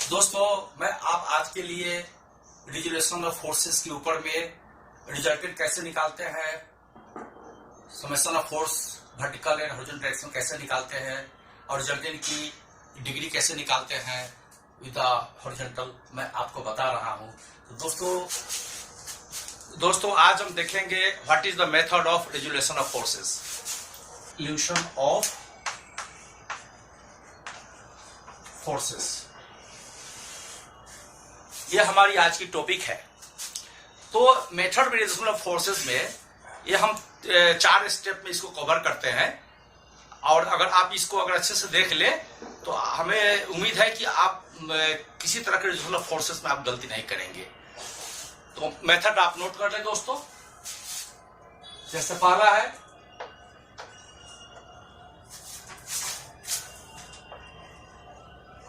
दोस्तों, मैं आप आज के लिए रिजोल्यूशन ऑफ फोर्सेस के ऊपर में रिजल्टेंट कैसे निकालते हैं, summation of force vertical and horizontal direction कैसे निकालते हैं और रिजल्टेंट की डिग्री कैसे निकालते हैं विद द हॉरिजॉन्टल, मैं आपको बता रहा हूं। तो दोस्तों आज हम देखेंगे what is the method of resolution of forces. Resolution of forces, ये हमारी आज की टॉपिक है। तो मेथड रिजोल्यूशन ऑफ फोर्सेस में ये हम 4 स्टेप में इसको कवर करते हैं, और अगर आप इसको अच्छे से देख ले तो हमें उम्मीद है कि आप किसी तरह के रिजोल्यूशन ऑफ फोर्सेस में आप गलती नहीं करेंगे। तो मेथड आप नोट कर लें दोस्तों। जैसे पहला है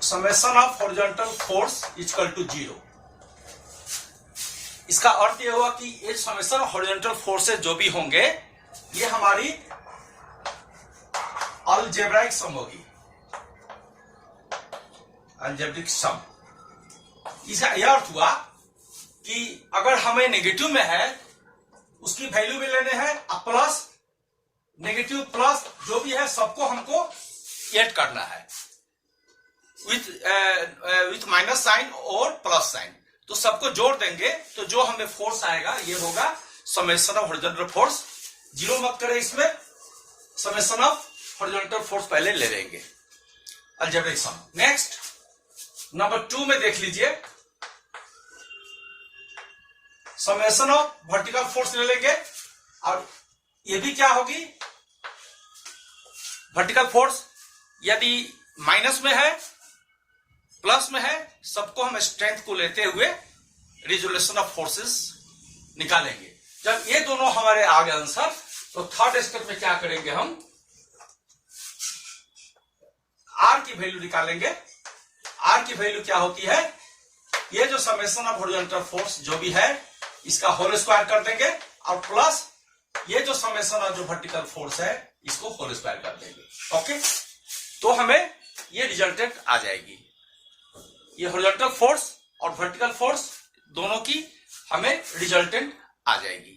summation of horizontal force equal to 0। इसका अर्थ यह हुआ कि ये समेशन ऑफ हॉरिजॉन्टल फोर्सेस जो भी होंगे ये हमारी अलजेब्राइक सम होगी, अलजेब्रिक सम। इसका यह अर्थ हुआ कि अगर हमें नेगेटिव में है उसकी वैल्यू भी लेने हैं, प्लस नेगेटिव प्लस जो भी है सबको हमको ऐड करना है विथ माइनस साइन और प्लस साइन। तो सबको जोड़ देंगे तो जो हमें फोर्स आएगा ये होगा समेशन ऑफ हॉरिजॉन्टल फोर्स। 0 मत करें, इसमें समेशन ऑफ हॉरिजॉन्टल फोर्स पहले ले लेंगे, अलजेब्रिक सम। नेक्स्ट नंबर 2 में देख लीजिए, समेशन ऑफ वर्टिकल फोर्स ले लेंगे, और ये भी क्या होगी, वर्टिकल फोर्स यदि माइनस में है प्लस में है, सबको हम स्ट्रेंथ को लेते हुए रिजोल्यूशन ऑफ फोर्सेस निकालेंगे। जब ये दोनों हमारे आ गए आंसर, तो थर्ड स्टेप में क्या करेंगे, हम आर की वैल्यू निकालेंगे। आर की वैल्यू क्या होती है, ये जो समेशन ऑफ हॉरिजॉन्टल फोर्स जो भी है इसका होल स्क्वायर कर देंगे, और प्लस ये जो समेशन ऑफ जो वर्टिकल फोर्स है इसको होल स्क्वायर कर देंगे। ओके, तो हमें ये रिजल्टेंट आ जाएगी। ये हॉरिजॉन्टल फोर्स और वर्टिकल फोर्स दोनों की हमें रिजल्टेंट आ जाएगी।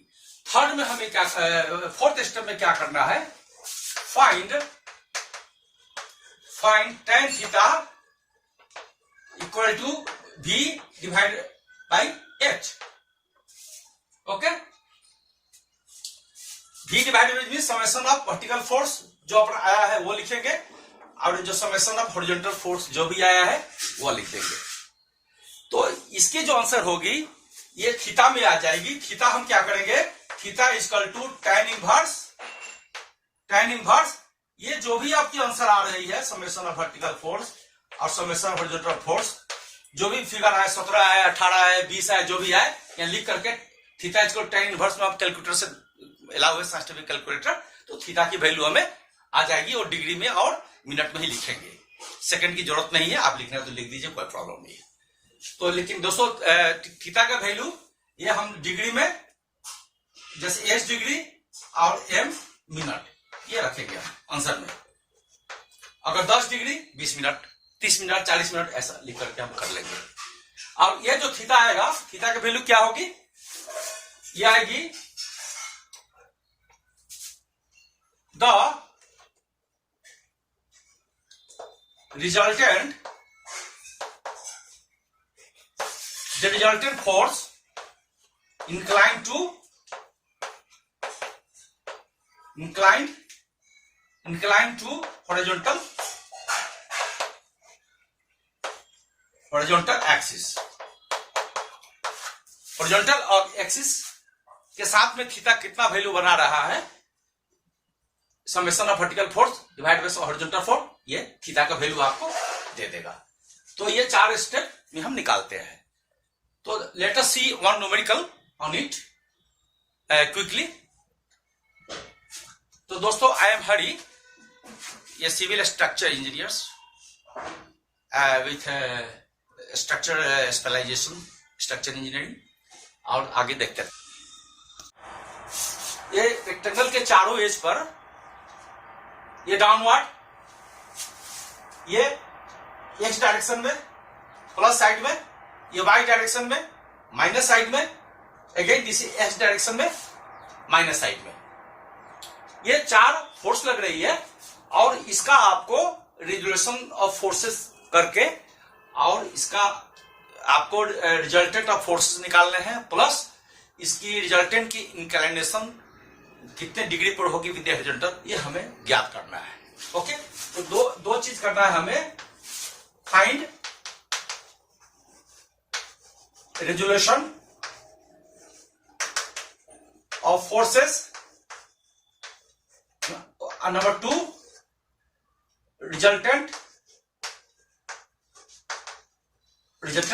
थर्ड में हमें क्या, फोर्थ स्टेप में क्या करना है, find tan theta equal to v divide by h। Okay, v divide by mean summation of vertical force जो अपना आया है वो लिखेंगे, और जो समेशन ऑफ हॉरिजॉन्टल फोर्स जो भी आया है वो लिख देंगे। तो इसकी जो आंसर होगी ये थीटा में आ जाएगी। थीटा हम क्या करेंगे, theta equal to tan inverse ये जो भी आपकी आंसर आ रही है समेशन ऑफ वर्टिकल फोर्स और समेशन ऑफ हॉरिजॉन्टल फोर्स, जो भी फिगर आए 17 है 18 है 20 है जो भी है, यहाँ लिख करके थीटा इक्वल tan इनवर्स में आप कैलकुलेटर से अलाउ है साइंटिफिक कैलकुलेटर, तो थीटा की वैल्यू हमें आ जाएगी, और डिग्री में और मिनट में ही लिखेंगे, सेकंड की जरूरत नहीं है। आप लिखना तो लिख दीजिए, कोई प्रॉब्लम नहीं है। तो लेकिन दोस्तों थीटा का वैल्यू ये हम डिग्री में, जैसे एच डिग्री और एम मिनट, ये रखेंगे हम आंसर में। अगर 10 डिग्री 20 मिनट, 30 मिनट 40 मिनट ऐसा लिख करके हम कर लेंगे। और ये जो थीटा आएगा, थीटा का वैल्यू क्या होगी, ये आएगी the resultant force inclined to horizontal axis। horizontal axis के साथ में थीटा कितना वैल्यू बना रहा है, summation of vertical force divide by horizontal force, ये थीटा का वैल्यू आपको दे देगा। तो ये 4 स्टेप में हम निकालते हैं। तो let us see one numerical on it quickly. तो दोस्तों आई एम हरी, ये civil structure engineers with structure specialization structure engineering, और आगे देखते हैं। ये रेक्टेंगल के चारों एज पर ये डाउनवर्ड, ये एक्स डायरेक्शन में प्लस साइड में, ये वाई डायरेक्शन में, माइनस साइड में, अगेन दिस एक्स डायरेक्शन में, माइनस साइड में। ये 4 फोर्स लग रही है और इसका आपको रिजोल्यूशन ऑफ फोर्सेस करके और इसका आपको रिजल्टेंट ऑफ फोर्सेस निकालने हैं, प्लस इसकी रिजल्टेंट की इंक्लिनेशन कितने डिग्री पर होगी विद हॉरिजॉन्टल, ये हमें ज्ञात करना है। ओके, तो दो चीज करना है हमें, find resolution of forces, number 2 resultant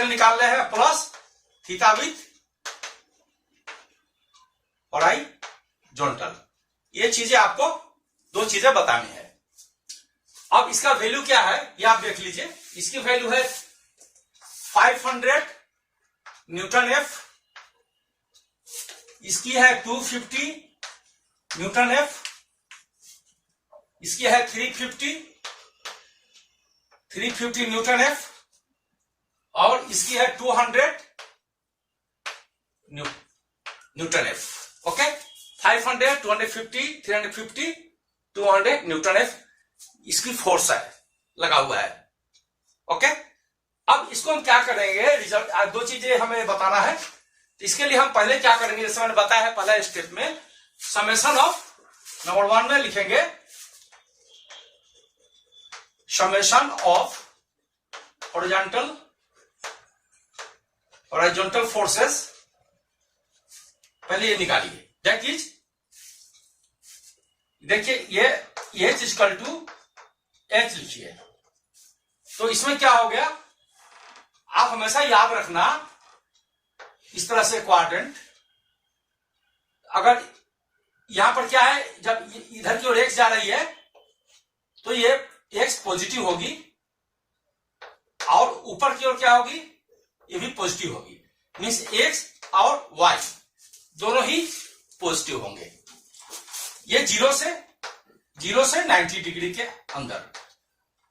निकालने हैं, प्लस थीटा विथ हॉरिजॉन्टल। ये चीजें आपको 2 चीजें बतानी है। अब इसका वैल्यू क्या है ये आप देख लीजिए। इसकी वैल्यू है 500 न्यूटन एफ, इसकी है 250 न्यूटन एफ, इसकी है 350 न्यूटन एफ, और इसकी है 200 Newton F. Okay, 500, 250, 350, 200 Newton F इसकी फोर्स है, लगा हुआ है। ओके, अब इसको हम क्या करेंगे, रिजल्ट 2 चीजें हमें बताना है। तो इसके लिए हम पहले क्या करेंगे, जैसे मैंने बताया है पहला स्टेप में, समेशन ऑफ, नंबर 1 में लिखेंगे समेशन ऑफ हॉरिजॉन्टल फोर्सेस, पहले ये निकालिए। दैट इज, देखिए ये H इक्वल टू H लिखिए। तो इसमें क्या हो गया, आप हमेशा याद रखना इस तरह से क्वाड्रेंट, अगर यहां पर क्या है, जब इधर की ओर x जा रही है तो ये x पॉजिटिव होगी और ऊपर की ओर क्या होगी, ये भी पॉजिटिव होगी। मीन्स x और y दोनों ही पॉजिटिव होंगे। ये 0 से 90 डिग्री के अंदर,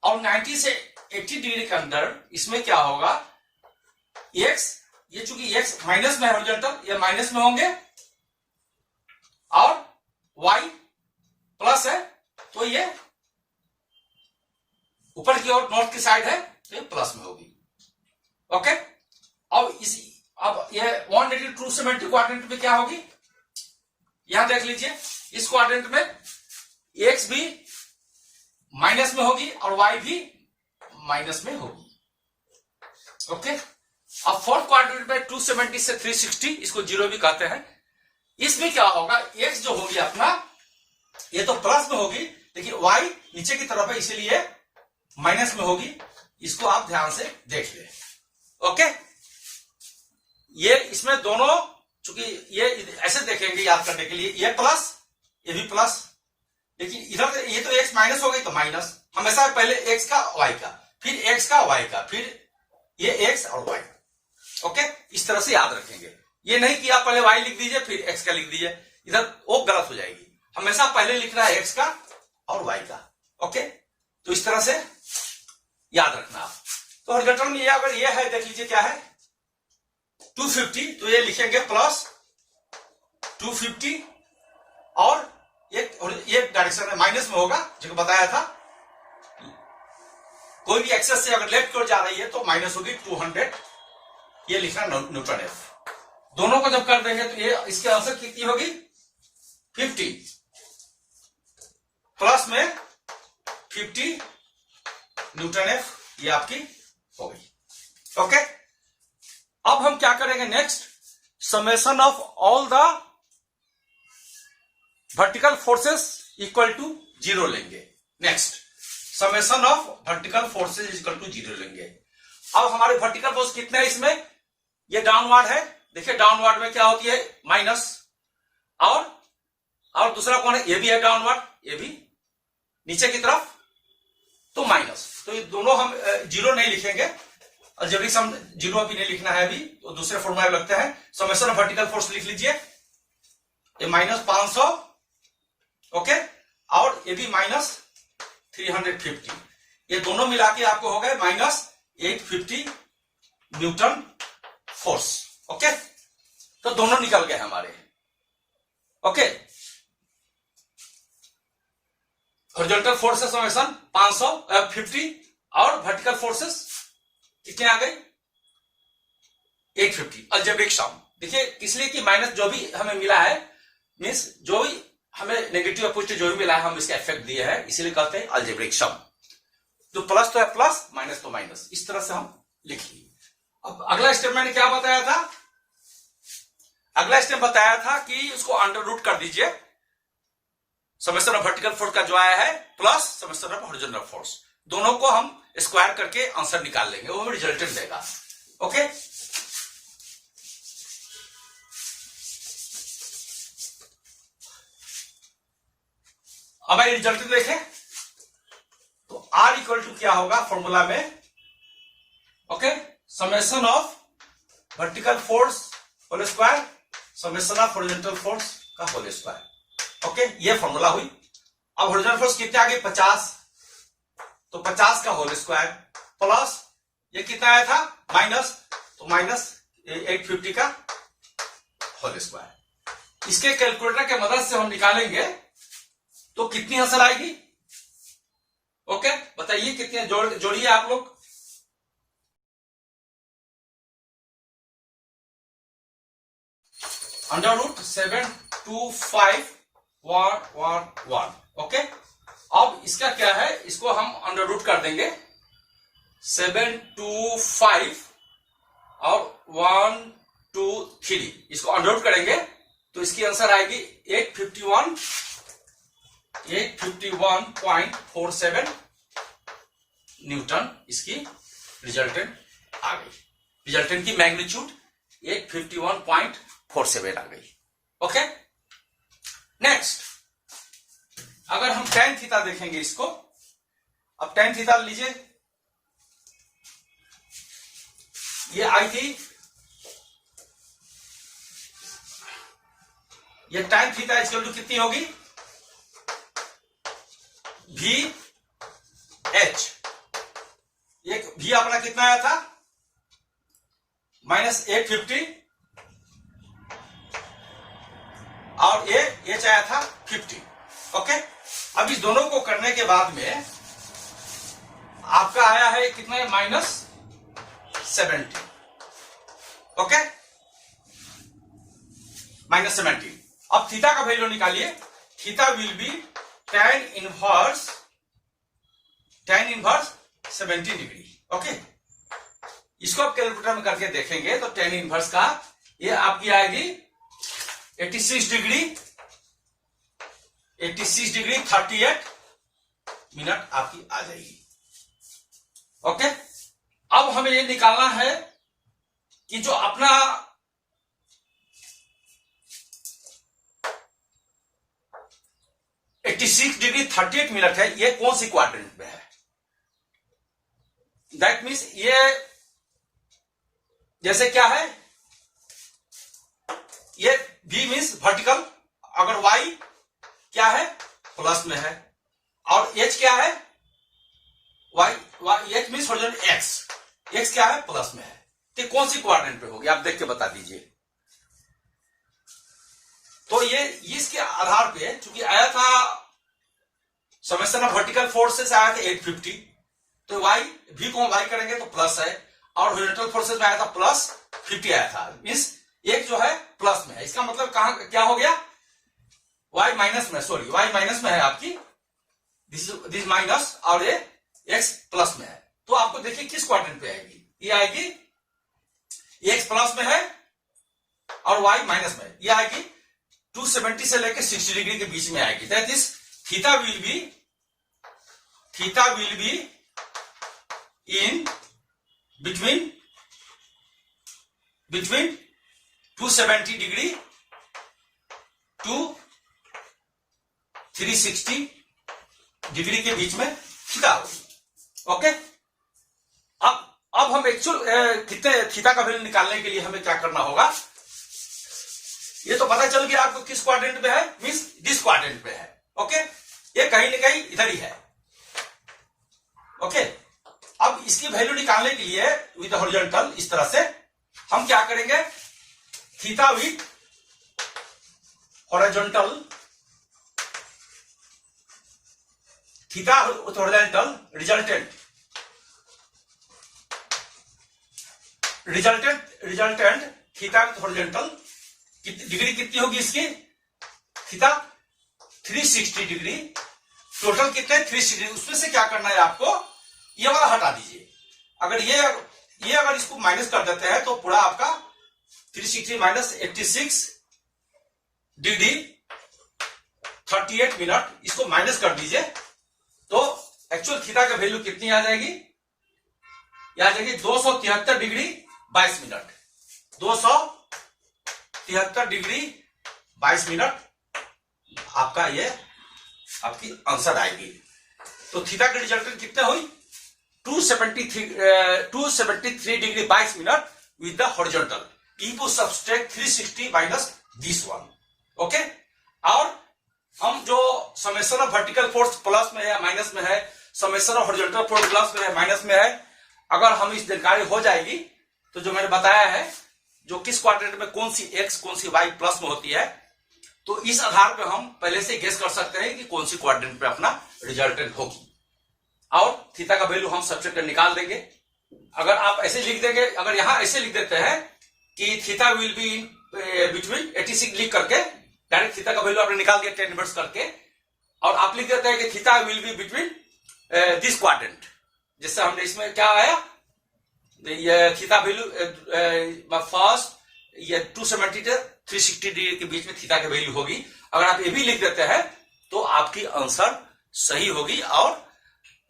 और 90 से 80 डिग्री के अंदर इसमें क्या होगा, x, ये चूंकि x माइनस में है हॉरिजॉन्टल, ये माइनस में होंगे, और y प्लस है तो ये ऊपर की ओर नॉर्थ की साइड है तो ये प्लस में होगी। ओके, अब ये 180 270 क्वाड्रेंट में क्या होगी, यहां देख लीजिए, इस क्वाड्रेंट में x भी माइनस में होगी और y भी माइनस में होगी। ओके, अब 4th क्वाड्रेंट में 270 से 360, इसको 0 भी कहते हैं, इसमें क्या होगा, x जो होगी अपना, ये तो प्लस में होगी, लेकिन y नीचे की तरफ है इसीलिए माइनस में होगी। इसको आप ध्यान से देख ले। ओके, ये इसमें दोनों, चूंकि ये ऐसे देखेंगे याद करने के लिए, ये प्लस ये भी प्लस, लेकिन इधर ये तो x माइनस हो गई तो माइनस, हमेशा पहले x का y का, फिर x का y का, फिर ये x और y। ओके, इस तरह से याद रखेंगे। ये नहीं कि आप पहले y लिख दीजिए फिर x का लिख दीजिए, इधर वो गलत हो जाएगी। हमेशा पहले लिखना है x का और y का। ओके, तो इस तरह से याद रखना आप। तो हॉरिजॉन्टल में ये अगर ये है, देख लीजिए क्या है 250, तो ये लिखेंगे प्लस 250, और ये डायरेक्शन में माइनस में होगा, जो बताया था। कोई भी एक्सेस से अगर लेफ्ट की ओर जा रही है तो माइनस होगी 200, ये लिखना न्यूटन एफ। दोनों को जब कर देंगे तो ये इसके आंसर कितनी होगी 50, प्लस में 50 न्यूटन एफ, ये आपकी हो गई। ओके, अब हम क्या करेंगे next, summation of all the vertical forces equal to 0 लेंगे। Next, summation of vertical forces equal to 0 लेंगे। अब हमारे वर्टिकल फोर्स कितने हैं इसमें, ये डाउनवर्ड है, देखिए डाउनवर्ड में क्या होती है माइनस, और दूसरा कौन है, ये भी है डाउनवर्ड, ये भी नीचे की तरफ तो माइनस। तो ये दोनों हम 0 नहीं लिखेंगे, अलजेब्रिक सम 0 अभी नहीं लिखना है अभी, तो दूसरे फॉर्मूला में लगते हैं। समेशन ऑफ वर्टिकल फोर्स लिख लीजिए, ये -500, ओके, और ये भी -350, ये दोनों मिला के आपको हो गए -850 न्यूटन फोर्स। ओके, तो दोनों निकल गए हमारे। ओके, हॉरिजॉन्टल फोर्सेस समेशन 550 और वर्टिकल फोर्सेस कितने आ गए 850। अलजेब्रिक सम देखिए, इसलिए कि माइनस जो भी हमें मिला है, मीन्स जो भी हमें नेगेटिव पॉजिटिव जो भी मिला है, हम इसका इफेक्ट दिए हैं, इसीलिए कहते हैं अलजेब्रिक सम। जो प्लस तो है प्लस, माइनस तो माइनस, इस तरह से हम लिखिए। अब अगला स्टेप मैंने क्या बताया था? अगला स्टेप बताया था कि उसको अंडर रूट कर दीजिए, समेशन ऑफ वर्टिकल फोर्स का जो आया है plus summation of horizontal force, दोनों को हम स्क्वायर करके आंसर निकाल लेंगे, वो रिजल्टेंट देगा। ओके, अब आइए रिजल्टेंट देखें। तो आर इक्वल टू क्या होगा फॉर्मूला में? Okay, summation of vertical force whole square summation of horizontal force का होल स्क्वायर। ओके, ये फॉर्मूला हुई। अब हॉरिजॉन्टल फोर्स कितने आ गए 50, तो 50 का होल स्क्वायर प्लस ये कितना आया था माइनस, तो माइनस 850 का होल स्क्वायर। इसके कैलकुलेटर के मदद से हम निकालेंगे तो कितनी आंसर आएगी? ओके, बताइए कितने जोड़िए आप लोग। Under root 72511। ओके, अब इसका क्या है, इसको हम अंडर रूट कर देंगे 725 और 123, इसको अंडर रूट करेंगे तो इसकी आंसर आएगी 851.47 न्यूटन। इसकी रिजल्टेंट आ गई, रिजल्टेंट की मैग्नीट्यूड 851.47 आ गई। ओके, नेक्स्ट अगर हम tan थीटा देखेंगे इसको, अब tan थीटा लीजिए, ये आई थी, ये tan थीटा इक्वल टू कितनी होगी भी एच, ये भी अपना कितना आया था -850 और ये एच आया था 50। ओके, अब इस दोनों को करने के बाद में आपका आया है कितना है -70। ओके, -70। अब थीटा का वैल्यू निकालिए, theta will B tan inverse 70 degree. Okay, इसको आप कैलकुलेटर में करके देखेंगे तो tan इनवर्स का ये आपकी आएगी 86 डिग्री 38 मिनट आपकी आ जाएगी। ओके, अब हमें ये निकालना है कि जो अपना डिग्री 38 मिनट है, ये कौन सी क्वाड्रेंट में है? दैट मीन्स ये जैसे क्या है, ये v मीन्स वर्टिकल, अगर y क्या है प्लस में है और h क्या है h मीन्स हॉरिजॉन्टल x क्या है प्लस में है, तो कौन सी क्वाड्रेंट पे होगी आप देख के बता दीजिए। तो ये इसके आधार पे चूंकि आया था समेशन ऑफ वर्टिकल फोर्सेस आया था 850, तो y v को y करेंगे तो प्लस है, और हॉरिजॉन्टल फोर्सेस में आया था +50 आया था, मीन्स एक जो है प्लस में है, इसका मतलब कहां क्या हो गया y माइनस में, सॉरी y माइनस में है आपकी, दिस माइनस, और ये x प्लस में है। तो आपको देखिए किस क्वाड्रेंट पे आएगी, ये आएगी x प्लस में है और y माइनस में, ये आएगी 270 से लेकर 60 डिग्री के बीच में आएगी। That is theta will be in between 270 degree to 360 degree के बीच में थीटा होगी। ओके, अब हम एक्चुअल कितने थीटा का वैल्यू निकालने के लिए हमें क्या करना होगा, ये तो पता चल गया आपको किस क्वाड्रेंट पे है, मींस दिस क्वाड्रेंट पे है। ओके, ये कहीं ना कहीं इधर ही है। ओके, अब इसकी वैल्यू निकालने के लिए विद हॉरिजॉन्टल इस तरह से हम क्या करेंगे, theta with horizontal, theta with horizontal resultant theta with horizontal degree कितनी होगी इसकी, थीटा 360 डिग्री, टोटल कितने 360, उसमें से क्या करना है आपको, ये वाला हटा दीजिए। अगर ये अगर इसको माइनस कर देते हैं तो पूरा आपका 360 माइनस 86 डिग्री 38 मिनट, इसको माइनस कर दीजिए तो एक्चुअल थीटा का वैल्यू कितनी आ जाएगी, आ जाएगी 273 डिग्री 22 मिनट, 273 डिग्री 22 मिनट आपका ये आपकी आंसर आएगी। तो थीटा की रिजल्टेंट कितने हुई 273 degree 22 minute with the horizontal, इनको subtract 360 minus this one. Okay, और हम जो summation of vertical force plus में है माइनस में है, summation of horizontal force plus में है माइनस में है, अगर हम इस जानकारी हो जाएगी तो जो मैंने बताया है जो किस क्वाड्रेंट में कौन सी एक्स कौन सी वाई प्लस में होती है, तो इस आधार पे हम पहले से गेस कर सकते हैं कि कौन सी क्वाड्रेंट पे अपना रिजल्टेंट होगी, और थीटा का वैल्यू हम सब्ट्रैक्ट कर निकाल देंगे। अगर आप ऐसे लिख देंगे, अगर यहां ऐसे लिख देते हैं कि थीटा विल बी बिटवीन 86 लिख करके डायरेक्ट थीटा का वैल्यू आपने निकाल दिया 10 इनवर्स करके, और आप लिख देते हैं कि theta will be between this quadrant, जिससे हमने इसमें क्या आया, ये थीटा वैल्यू फर्स्ट ये 270 360 डिग्री के बीच में थीटा की वैल्यू होगी। अगर आप ये भी लिख देते हैं तो आपकी आंसर सही होगी और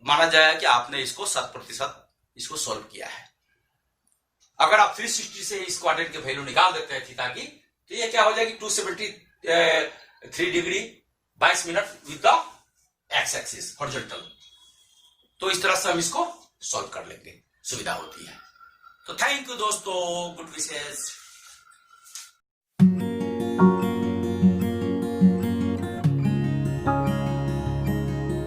माना जाएगा कि आपने इसको 100% इसको सॉल्व किया है। अगर आप 360 से इस क्वाड्रेंट की वैल्यू निकाल देते हैं थीटा की, तो ये क्या हो जाएगी 273 degree 22 minute with the x axis horizontal. तो इस तरह से हम इसको सॉल्व कर लेंगे, सुविधा होती है। तो थैंक यू दोस्तों, गुड विशेस।